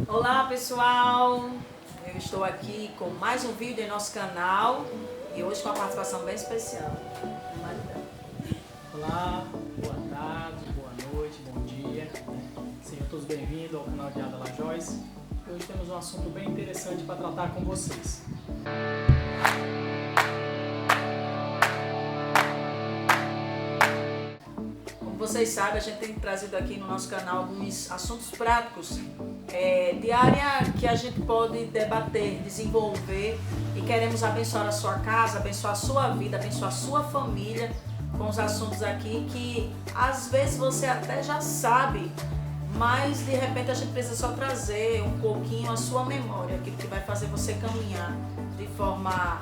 Olá pessoal, eu estou aqui com mais um vídeo em nosso canal e hoje com uma participação bem especial. Olá, boa tarde, boa noite, bom dia. Sejam todos bem-vindos ao canal de Adala Joyce. Hoje temos um assunto bem interessante para tratar com vocês. Como vocês sabem, a gente tem trazido aqui no nosso canal alguns assuntos práticos de área que a gente pode debater, desenvolver e queremos abençoar a sua casa, abençoar a sua vida, abençoar a sua família com os assuntos aqui que às vezes você até já sabe, mas de repente a gente precisa só trazer um pouquinho a sua memória, aquilo que vai fazer você caminhar de forma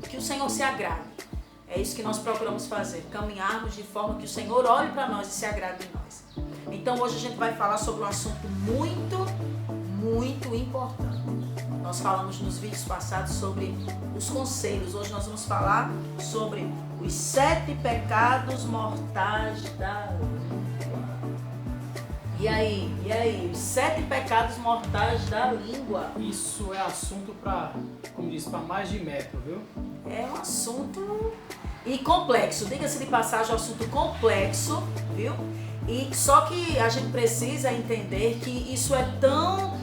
que o Senhor se agrade. É isso que nós procuramos fazer, caminharmos de forma que o Senhor olhe para nós e se agrade em nós. Então hoje a gente vai falar sobre um assunto muito importante. Nós falamos nos vídeos passados sobre os conselhos. Hoje nós vamos falar sobre os 7 pecados mortais da língua. E aí, os 7 pecados mortais da língua. Isso é assunto para, como diz, para mais de metro, viu? É um assunto e complexo, diga-se de passagem, é um assunto complexo, viu? E só que a gente precisa entender que isso é tão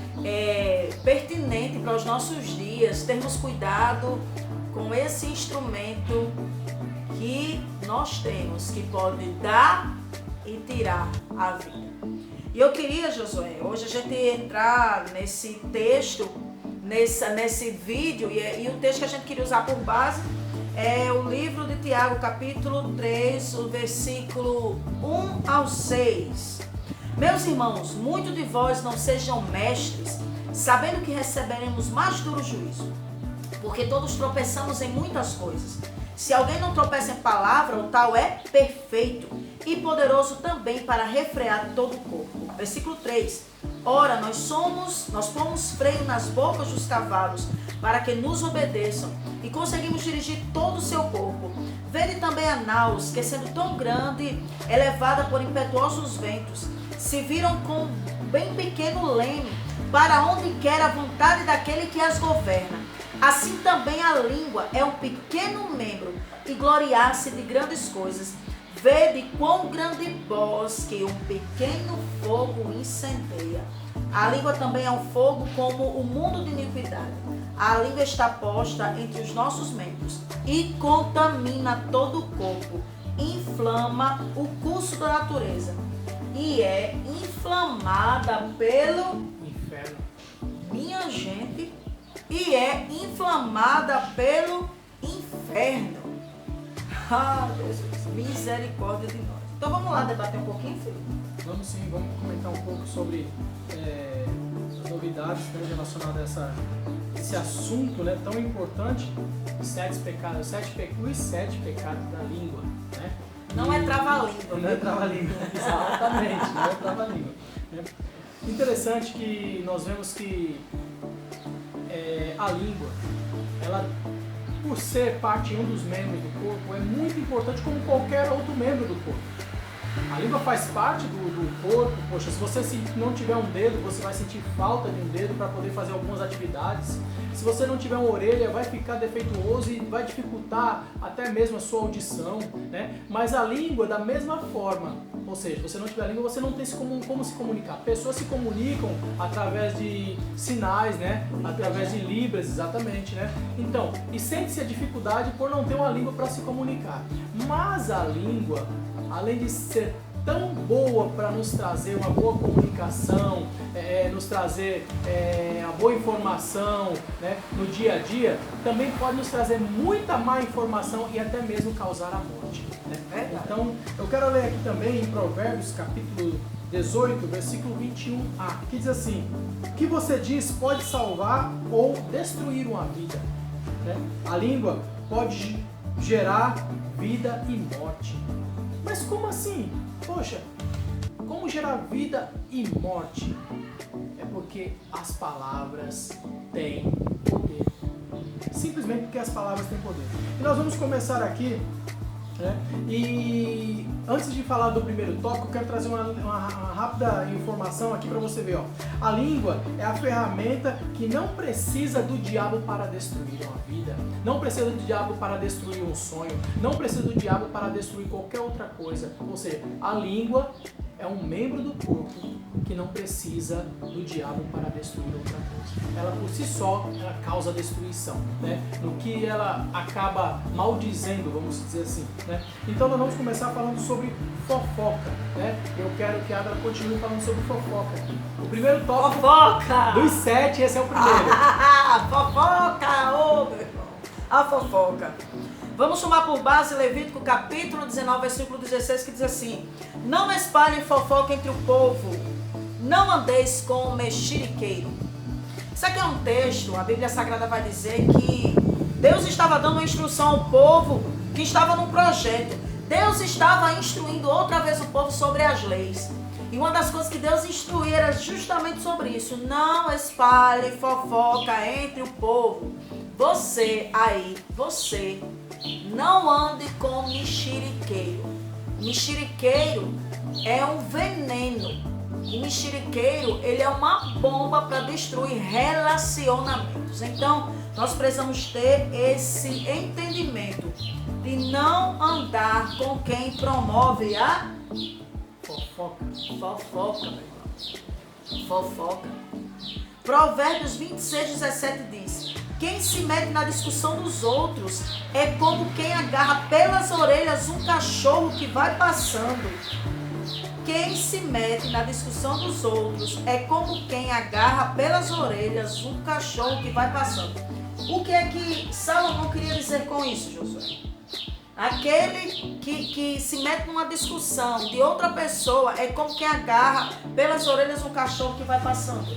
pertinente para os nossos dias, termos cuidado com esse instrumento que nós temos, que pode dar e tirar a vida. E eu queria, Josué, hoje a gente entrar nesse texto, nesse vídeo, e o texto que a gente queria usar por base é o livro de Tiago, capítulo 3, o versículo 1 ao 6. Meus irmãos, muitos de vós não sejam mestres, sabendo que receberemos mais duro juízo, porque todos tropeçamos em muitas coisas. Se alguém não tropeça em palavra, o tal é perfeito e poderoso também para refrear todo o corpo. Versículo 3. Ora, nós pomos freio nas bocas dos cavalos para que nos obedeçam e conseguimos dirigir todo o seu corpo. Vede também a naus, que sendo tão grande, é levada por impetuosos ventos, se viram com bem pequeno leme, para onde quer a vontade daquele que as governa. Assim também a língua é um pequeno membro e gloriar-se de grandes coisas. Vede quão grande bosque um pequeno fogo incendeia. A língua também é um fogo como o mundo de iniquidade. A língua está posta entre os nossos membros e contamina todo o corpo, inflama o curso da natureza e é inflamada pelo Inferno. Minha gente, e é inflamada pelo inferno. Ah, Jesus, misericórdia de nós. Então vamos lá debater um pouquinho, filho? Vamos sim, vamos comentar um pouco sobre as novidades relacionadas a esse assunto, né, tão importante, os 7 pecados da língua, né? Não é trava-língua. Não é trava-língua, exatamente, não é trava-língua. Interessante que nós vemos que a língua, ela, por ser parte de um dos membros do corpo, é muito importante como qualquer outro membro do corpo. A língua faz parte do corpo. Poxa, se você não tiver um dedo, você vai sentir falta de um dedo para poder fazer algumas atividades. Se você não tiver uma orelha, vai ficar defeituoso e vai dificultar até mesmo a sua audição, né? Mas a língua, da mesma forma, ou seja, se você não tiver a língua, você não tem como se comunicar. Pessoas se comunicam através de sinais, né? Através de libras, exatamente, né? Então, e sente-se a dificuldade por não ter uma língua para se comunicar. Mas a língua, além de ser tão boa para nos trazer uma boa comunicação, nos trazer a boa informação, né, no dia a dia, também pode nos trazer muita má informação e até mesmo causar a morte. Né? Então, eu quero ler aqui também em Provérbios, capítulo 18, versículo 21a, que diz assim: o que você diz pode salvar ou destruir uma vida. Né? A língua pode gerar vida e morte. Mas como assim? Poxa, como gerar vida e morte? É porque as palavras têm poder. Simplesmente porque as palavras têm poder. E nós vamos começar aqui né? E antes de falar do primeiro tópico, eu quero trazer uma rápida informação aqui para você ver. Ó. A língua é a ferramenta que não precisa do diabo para destruir uma vida, não precisa do diabo para destruir um sonho, não precisa do diabo para destruir qualquer outra coisa. Ou seja, a língua é um membro do corpo que não precisa do diabo para destruir outra coisa. Ela por si só, ela causa destruição, né? No que ela acaba maldizendo, vamos dizer assim, né? Então nós vamos começar falando sobre fofoca, né? Eu quero que a Adra continue falando sobre fofoca. O primeiro tópico Fofoca! dos 7, esse é o primeiro. Fofoca! Ô, meu irmão! A fofoca. Vamos tomar por base Levítico capítulo 19, versículo 16, que diz assim: não espalhem fofoca entre o povo, não andeis com mexeriqueiro. Isso aqui é um texto, a Bíblia Sagrada vai dizer que Deus estava dando uma instrução ao povo que estava num projeto. Deus estava instruindo outra vez o povo sobre as leis. E uma das coisas que Deus instruía era justamente sobre isso. Não espalhe fofoca entre o povo. Você aí, você, não ande com mexeriqueiro. Mexeriqueiro é um veneno. O mexeriqueiro, ele é uma bomba para destruir relacionamentos. Então, nós precisamos ter esse entendimento de não andar com quem promove a Fofoca. fofoca, meu irmão. Fofoca. Provérbios 26, 17 diz: quem se mete na discussão dos outros é como quem agarra pelas orelhas um cachorro que vai passando. Quem se mete na discussão dos outros é como quem agarra pelas orelhas um cachorro que vai passando. O que é que Salomão queria dizer com isso, Josué? Aquele que se mete numa discussão de outra pessoa é como quem agarra pelas orelhas um cachorro que vai passando.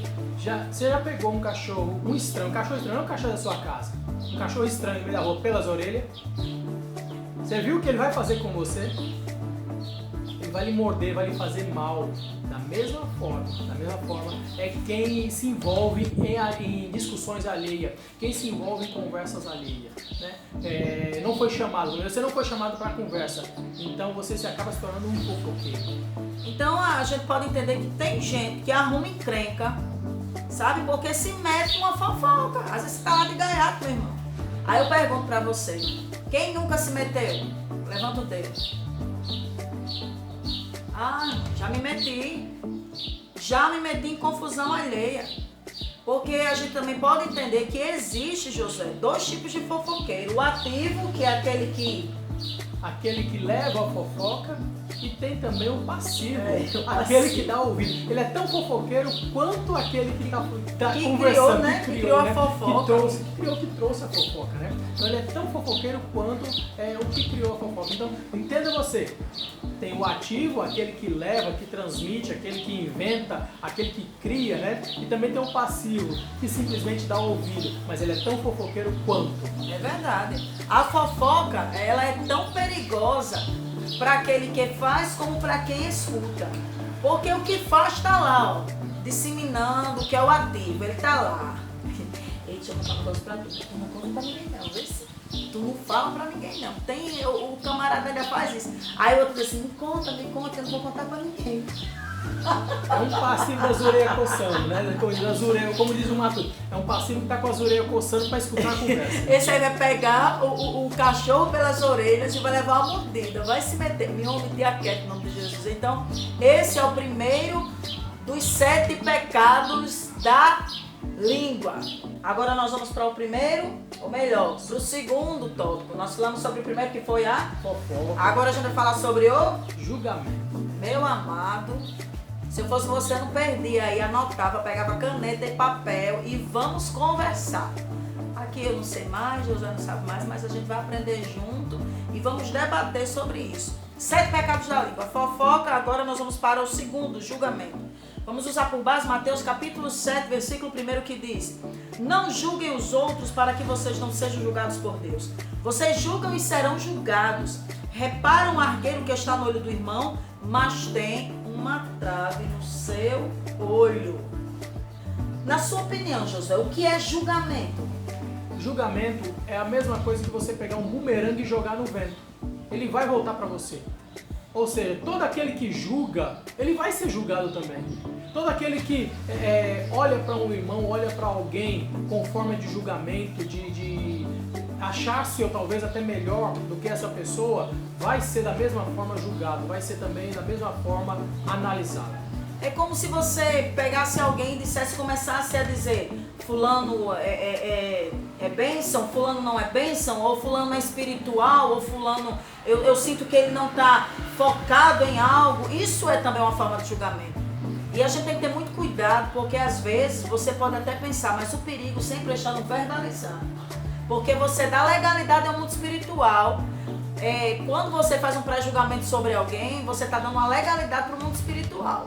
Você já pegou um cachorro, um cachorro estranho, não é um cachorro da sua casa, um cachorro estranho no meio da rua pelas orelhas? Você viu o que ele vai fazer com você? Ele vai lhe morder, vai lhe fazer mal. Da mesma forma, é quem se envolve em discussões alheias, quem se envolve em conversas alheias, né? Não foi chamado, você não foi chamado para conversa, então você se acaba se tornando um fofoqueiro. Então a gente pode entender que tem gente que arruma encrenca, sabe? Porque se mete numa fofoca. Às vezes você tá lá de gaiato, meu irmão. Aí eu pergunto pra você, quem nunca se meteu? Levanta o dedo. Já me meti em confusão alheia. Porque a gente também pode entender que existe, José, dois tipos de fofoqueiro. O ativo, que é aquele que leva a fofoca, e tem também o passivo, aquele que dá ouvido. Ele é tão fofoqueiro quanto aquele que está conversando, criou a fofoca. Que trouxe a fofoca, né? Então ele é tão fofoqueiro quanto o que criou a fofoca. Então, entenda você, tem o ativo, aquele que leva, que transmite, aquele que inventa, aquele que cria, né? E também tem o passivo, que simplesmente dá ouvido, mas ele é tão fofoqueiro quanto. É verdade. A fofoca, ela é tão perigosa para aquele que faz como para quem escuta. Porque o que faz está lá, ó, disseminando, que é o ativo, ele está lá. Ei, deixa eu contar uma coisa pra tu. Tu não conta pra ninguém não, vê se. Tu não fala pra ninguém não. Tem, o camarada ainda faz isso. Aí o outro diz assim, me conta, eu não vou contar pra ninguém. É um passivo das orelhas coçando, né? Como diz o Matuto, é um passivo que tá com as orelhas coçando para escutar a conversa. Esse aí vai pegar o cachorro pelas orelhas e vai levar uma mordida, vai se meter. Me ouve diaquete, em nome de Jesus. Então, esse é o primeiro dos 7 pecados da língua. Agora nós vamos para o primeiro, ou melhor, para o segundo tópico. Nós falamos sobre o primeiro, que foi a fofoca. Agora a gente vai falar sobre o julgamento. Meu amado, se eu fosse você, não perdia aí, anotava, pegava caneta e papel e vamos conversar. Aqui eu não sei mais, José não sabe mais, mas a gente vai aprender junto e vamos debater sobre isso. 7 pecados da língua. Fofoca, agora nós vamos para o segundo, julgamento. Vamos usar por base Mateus capítulo 7, versículo 1, que diz: não julguem os outros para que vocês não sejam julgados por Deus. Vocês julgam e serão julgados. Reparam o argueiro que está no olho do irmão, mas tem uma trave no seu olho. Na sua opinião, José, o que é julgamento? Julgamento é a mesma coisa que você pegar um bumerangue e jogar no vento. ele vai voltar para você. Ou seja, todo aquele que julga, ele vai ser julgado também. Todo aquele que olha para um irmão, olha para alguém com forma de julgamento, de achar-se ou talvez até melhor do que essa pessoa, vai ser da mesma forma julgado, vai ser também da mesma forma analisado. É como se você pegasse alguém e dissesse, começasse a dizer fulano é bênção, fulano não é bênção, ou fulano é espiritual, ou fulano eu sinto que ele não está focado em algo. Isso é também uma forma de julgamento. E a gente tem que ter muito cuidado, porque às vezes você pode até pensar, mas o perigo sempre está no verbalizar. Porque você dá legalidade ao mundo espiritual. Quando você faz um pré-julgamento sobre alguém, você está dando uma legalidade para o mundo espiritual.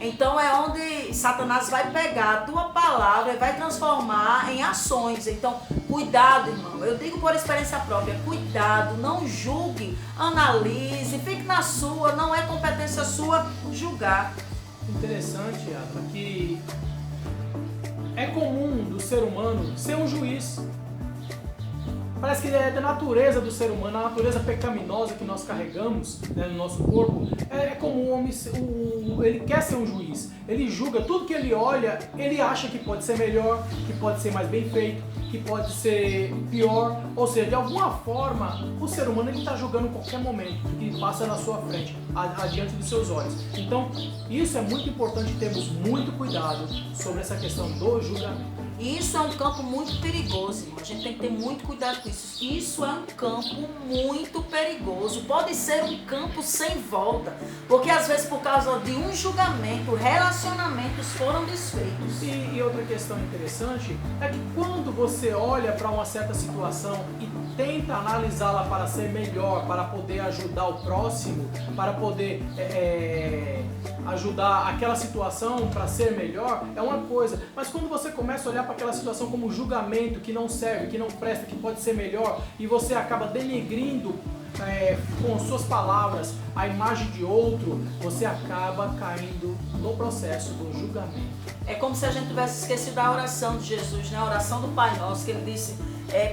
Então é onde Satanás vai pegar a tua palavra e vai transformar em ações. Então, cuidado, irmão. Eu digo por experiência própria, cuidado, não julgue, analise, fique na sua, não é competência sua julgar. Interessante, Adra, que é comum do ser humano ser um juiz. Parece que é da natureza do ser humano, a natureza pecaminosa que nós carregamos, né, no nosso corpo. É comum o homem, ele quer ser um juiz. Ele julga tudo que ele olha, ele acha que pode ser melhor, que pode ser mais bem feito, que pode ser pior. Ou seja, de alguma forma, o ser humano está julgando qualquer momento que passa na sua frente, adiante dos seus olhos. Então, isso é muito importante, termos muito cuidado sobre essa questão do julgamento. E isso é um campo muito perigoso, irmão. A gente tem que ter muito cuidado com isso. Isso é um campo muito perigoso. Pode ser um campo sem volta. Porque às vezes por causa de um julgamento, relacionamentos foram desfeitos. E outra questão interessante é que quando você olha para uma certa situação e tenta analisá-la para ser melhor, para poder ajudar o próximo, para poder ajudar aquela situação para ser melhor, é uma coisa. Mas quando você começa a olhar para aquela situação como julgamento, que não serve, que não presta, que pode ser melhor, e você acaba denegrindo com suas palavras a imagem de outro, você acaba caindo no processo do julgamento. É como se a gente tivesse esquecido da oração de Jesus, né? A oração do Pai Nosso, que ele disse,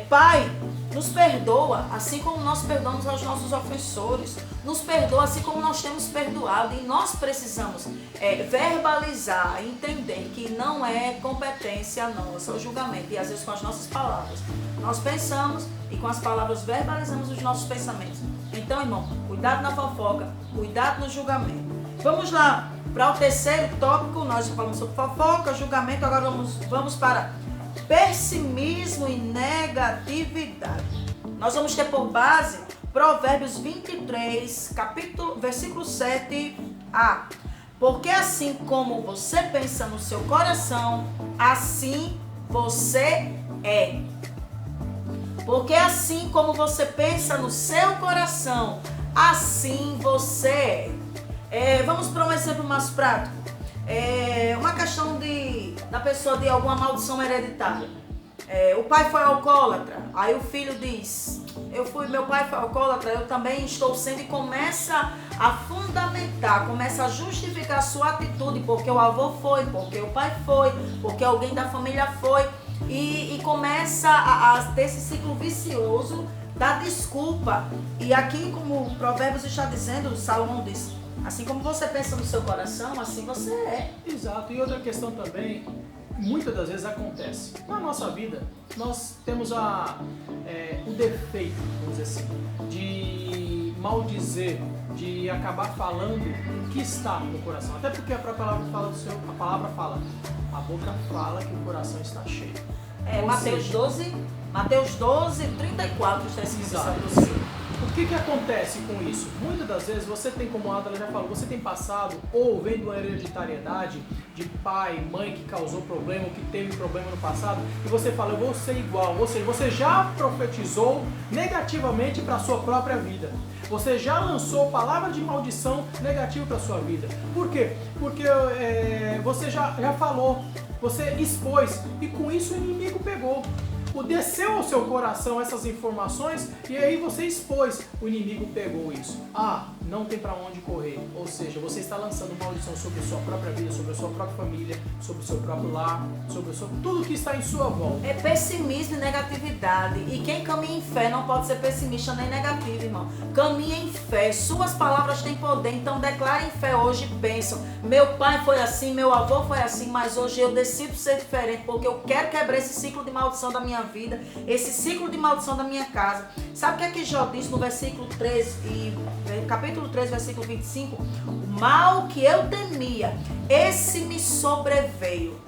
Pai, nos perdoa, assim como nós perdoamos aos nossos ofensores. Nos perdoa, assim como nós temos perdoado. E nós precisamos verbalizar, entender que não é competência nossa o julgamento. E às vezes com as nossas palavras. Nós pensamos e com as palavras verbalizamos os nossos pensamentos. Então, irmão, cuidado na fofoca, cuidado no julgamento. Vamos lá para o terceiro tópico. Nós já falamos sobre fofoca, julgamento. Agora vamos para pessimismo e negatividade. Nós vamos ter por base Provérbios 23, versículo 7a. Porque assim como você pensa no seu coração, assim você é. Porque assim como você pensa no seu coração, assim você é. Vamos para um exemplo mais prático. Uma questão da pessoa de alguma maldição hereditária. O pai foi alcoólatra, aí o filho diz, meu pai foi alcoólatra, eu também estou sendo, e começa a fundamentar, começa a justificar a sua atitude, porque o avô foi, porque o pai foi, porque alguém da família foi, e começa a ter esse ciclo vicioso da desculpa. E aqui, como o Provérbios está dizendo, Salomão diz, assim como você pensa no seu coração, assim você é. Exato. E outra questão também, muitas das vezes acontece. Na nossa vida, nós temos o defeito, vamos dizer assim, de maldizer, de acabar falando o que está no coração. Até porque a própria palavra fala, a boca fala que o coração está cheio. Mateus 12, 34 está escrito assim. O que acontece com isso? Muitas das vezes você tem, como a Adela já falou, você tem passado ou vem de uma hereditariedade de pai, mãe que causou problema, ou que teve problema no passado, e você fala, eu vou ser igual. Ou seja, você já profetizou negativamente para a sua própria vida. Você já lançou palavra de maldição negativa para a sua vida. Por quê? Porque você já falou, você expôs, e com isso o inimigo pegou. Desceu ao seu coração essas informações e aí você expôs, o inimigo pegou isso. não tem para onde correr. Ou seja, você está lançando maldição sobre a sua própria vida, sobre a sua própria família, sobre o seu próprio lar, sobre tudo que está em sua volta. É pessimismo e negatividade. E quem caminha em fé não pode ser pessimista nem negativo, irmão. Caminha em fé. Suas palavras têm poder. Então declare em fé hoje bênção. Meu pai foi assim, meu avô foi assim, mas hoje eu decido ser diferente, porque eu quero quebrar esse ciclo de maldição da minha vida, esse ciclo de maldição da minha casa. Sabe o que é que Jó diz no versículo 13 capítulo 3, versículo 25? O mal que eu temia, esse me sobreveio.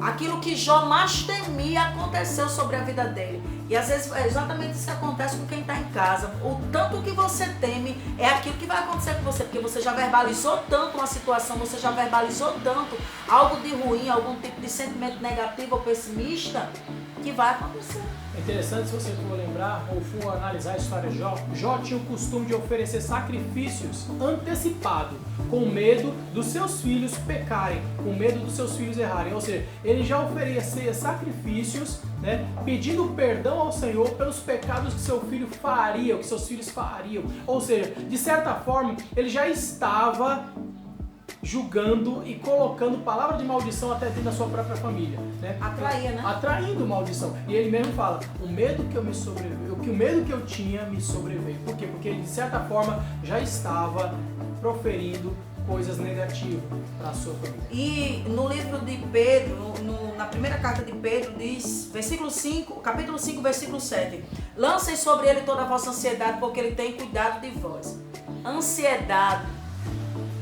Aquilo que Jó mais temia aconteceu sobre a vida dele. E às vezes é exatamente isso que acontece com quem está em casa. O tanto que você teme é aquilo que vai acontecer com você. Porque você já verbalizou tanto uma situação, você já verbalizou tanto algo de ruim, algum tipo de sentimento negativo ou pessimista, que vai acontecer. É interessante, se você for lembrar ou for analisar a história de Jó, Jó tinha o costume de oferecer sacrifícios antecipados, com medo dos seus filhos pecarem, com medo dos seus filhos errarem. Ou seja, ele já oferecia sacrifícios, né, pedindo perdão ao Senhor pelos pecados que seu filho faria, que seus filhos fariam. Ou seja, de certa forma, ele já estava julgando e colocando palavra de maldição até dentro da sua própria família, né? Atraía, né? Atraindo maldição. E ele mesmo fala, o medo que eu tinha me sobreveio. Por quê? Porque ele, de certa forma, já estava proferindo coisas negativas para a sua família. E no livro de Pedro, na primeira carta de Pedro, diz, capítulo 5, versículo 7, lancem sobre ele toda a vossa ansiedade, porque ele tem cuidado de vós. Ansiedade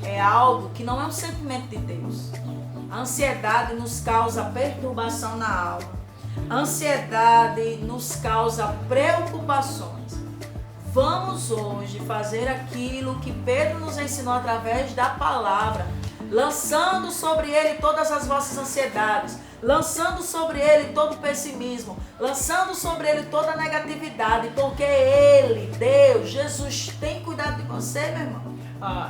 é algo que não é um sentimento de Deus. A ansiedade nos causa perturbação na alma. A ansiedade nos causa preocupações. Vamos hoje fazer aquilo que Pedro nos ensinou através da palavra, lançando sobre ele todas as vossas ansiedades, lançando sobre ele todo o pessimismo, lançando sobre ele toda a negatividade, porque ele, Deus, Jesus, tem cuidado de você, meu irmão.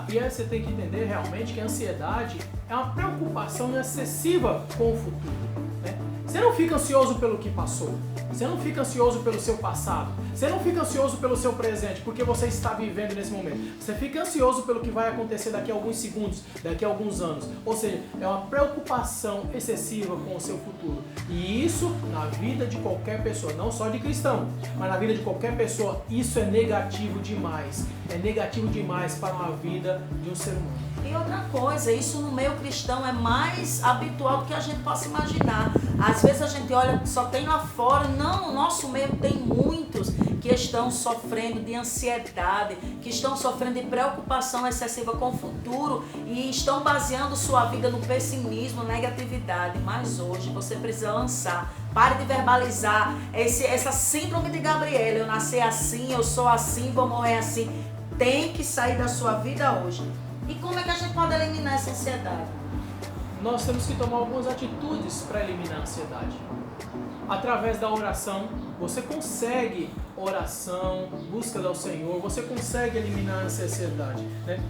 E aí você tem que entender realmente que a ansiedade é uma preocupação excessiva com o futuro, né? Você não fica ansioso pelo que passou, você não fica ansioso pelo seu passado, você não fica ansioso pelo seu presente, porque você está vivendo nesse momento. Você fica ansioso pelo que vai acontecer daqui a alguns segundos, daqui a alguns anos. Ou seja, é uma preocupação excessiva com o seu futuro. E isso na vida de qualquer pessoa, não só de cristão, mas na vida de qualquer pessoa, isso é negativo demais. É negativo demais para uma vida de um ser humano. E outra coisa, isso no meio cristão é mais habitual do que a gente possa imaginar. Às vezes a gente olha, só tem lá fora. Não, no nosso meio tem muitos que estão sofrendo de ansiedade, que estão sofrendo de preocupação excessiva com o futuro e estão baseando sua vida no pessimismo, negatividade. Mas hoje você precisa lançar. Pare de verbalizar essa síndrome de Gabriela. Eu nasci assim, eu sou assim, vou morrer assim. Tem que sair da sua vida hoje. E como é que a gente pode eliminar essa ansiedade? Nós temos que tomar algumas atitudes para eliminar a ansiedade. Através da oração, você consegue oração, busca ao Senhor, você consegue eliminar a ansiedade, né?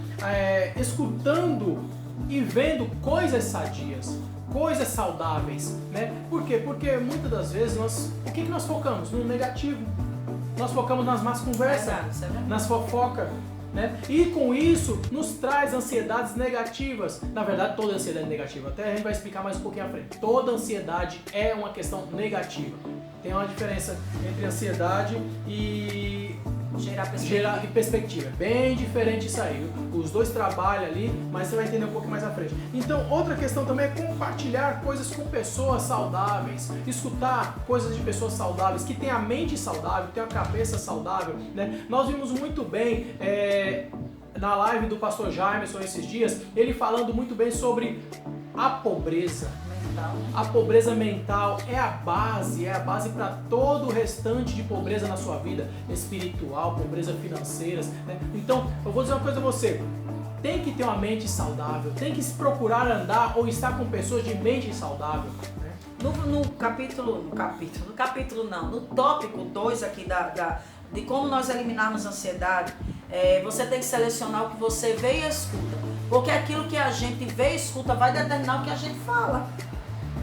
Escutando e vendo coisas sadias, coisas saudáveis, né? Por quê? Porque muitas das vezes o que nós focamos? No negativo. Nós focamos nas más conversas, nas fofocas, né? E com isso nos traz ansiedades negativas. Na verdade, toda ansiedade é negativa. Até a gente vai explicar mais um pouquinho à frente. Toda ansiedade é uma questão negativa. Tem uma diferença entre ansiedade e gerar perspectiva. Bem diferente isso aí. Os dois trabalham ali, mas você vai entender um pouco mais à frente. Então, outra questão também é compartilhar coisas com pessoas saudáveis, escutar coisas de pessoas saudáveis, que têm a mente saudável, que têm a cabeça saudável, né? Nós vimos muito bem na live do pastor Jamerson esses dias, ele falando muito bem sobre a pobreza. A pobreza mental é a base para todo o restante de pobreza na sua vida, espiritual, pobreza financeira, né? Então, eu vou dizer uma coisa a você, tem que ter uma mente saudável, tem que se procurar andar ou estar com pessoas de mente saudável, né? No tópico 2 aqui de como nós eliminarmos a ansiedade, você tem que selecionar o que você vê e escuta, porque aquilo que a gente vê e escuta vai determinar o que a gente fala.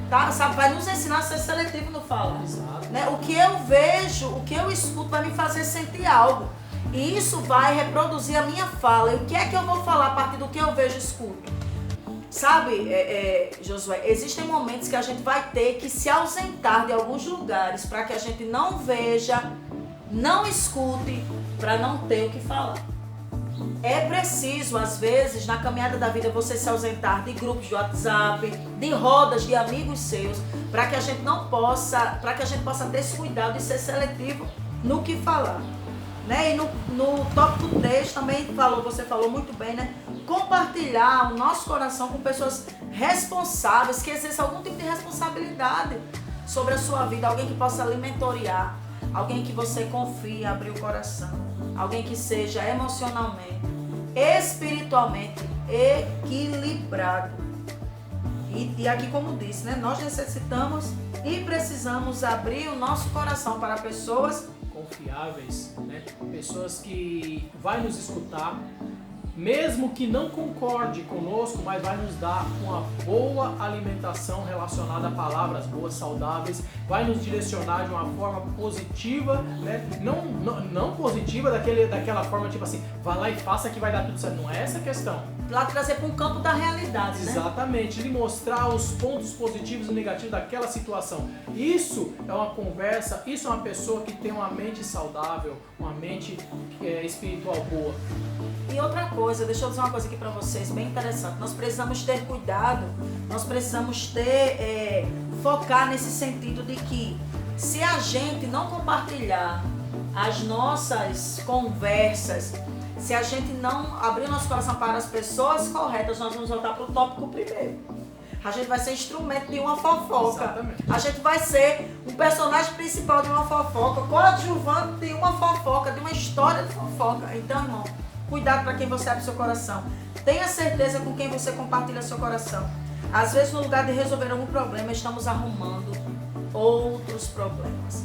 Tá? Sabe, vai nos ensinar a ser seletivo no falar. Exato. Né? O que eu vejo, o que eu escuto vai me fazer sentir algo. E isso vai reproduzir a minha fala. E o que é que eu vou falar a partir do que eu vejo e escuto? Sabe, Josué, existem momentos que a gente vai ter que se ausentar de alguns lugares para que a gente não veja, não escute, para não ter o que falar. É preciso, às vezes, na caminhada da vida, você se ausentar de grupos de WhatsApp, de rodas de amigos seus, para que a gente possa ter esse cuidado de ser seletivo no que falar. Né? E no tópico 3 também você falou muito bem, né? Compartilhar o nosso coração com pessoas responsáveis, que exerçam algum tipo de responsabilidade sobre a sua vida, alguém que possa lhe mentorear, alguém que você confie, abrir o coração, alguém que seja emocionalmente, espiritualmente equilibrado. E aqui, como disse, né? Nós necessitamos e precisamos abrir o nosso coração para pessoas confiáveis, né? Pessoas que vai nos escutar, mesmo que não concorde conosco, mas vai nos dar uma boa alimentação relacionada a palavras boas, saudáveis, vai nos direcionar de uma forma positiva, né? Não positiva daquela forma tipo assim, vai lá e faça que vai dar tudo certo. Não é essa a questão. Lá trazer para um campo da realidade, né? Exatamente, lhe mostrar os pontos positivos e negativos daquela situação. Isso é uma conversa, isso é uma pessoa que tem uma mente saudável, uma mente espiritual boa. E outra coisa, deixa eu dizer uma coisa aqui para vocês, bem interessante. Nós precisamos ter cuidado, nós precisamos focar nesse sentido de que se a gente não compartilhar as nossas conversas, se a gente não abrir o nosso coração para as pessoas corretas, nós vamos voltar para o tópico primeiro. A gente vai ser instrumento de uma fofoca. Exatamente. A gente vai ser um personagem principal de uma fofoca, coadjuvante de uma fofoca, de uma história de fofoca. Então, irmão, cuidado para quem você abre seu coração. Tenha certeza com quem você compartilha seu coração. Às vezes, no lugar de resolver algum problema, estamos arrumando outros problemas.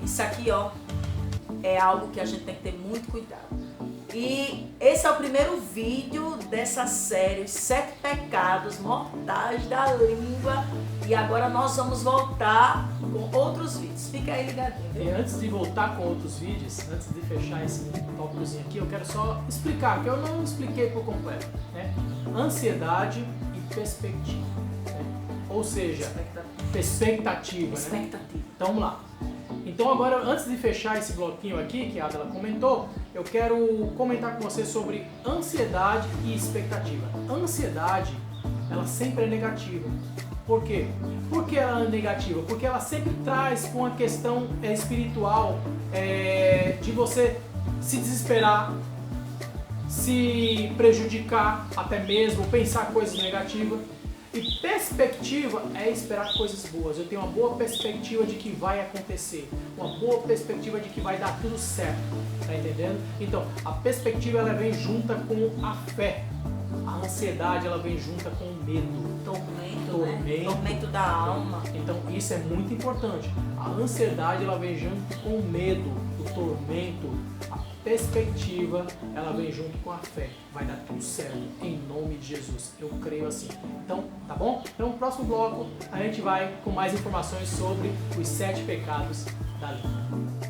Isso aqui, ó, é algo que a gente tem que ter muito cuidado. E esse é o primeiro vídeo dessa série, os 7 pecados mortais da língua. E agora nós vamos voltar com outros vídeos. Fica aí ligadinho. E antes de voltar com outros vídeos, antes de fechar esse tópicozinho aqui, eu quero só explicar, que eu não expliquei por completo, né? Ansiedade e perspectiva, né? Ou seja, expectativa, né? Então vamos lá. Então agora, antes de fechar esse bloquinho aqui, que a Adela comentou, eu quero comentar com você sobre ansiedade e expectativa. Ansiedade, ela sempre é negativa. Por quê? Por que ela é negativa? Porque ela sempre traz com a questão espiritual de você se desesperar, se prejudicar até mesmo, pensar coisas negativas. E perspectiva é esperar coisas boas. Eu tenho uma boa perspectiva de que vai acontecer. Uma boa perspectiva de que vai dar tudo certo. Tá entendendo? Então, a perspectiva ela vem junta com a fé. A ansiedade ela vem junta com o medo. Tormento da alma. Então, isso é muito importante. A ansiedade ela vem junto com o medo, o tormento. A perspectiva ela vem junto com a fé. Vai dar tudo certo em nome de Jesus. Eu creio assim. Então, tá bom? Então, no próximo bloco a gente vai com mais informações sobre os 7 pecados da língua.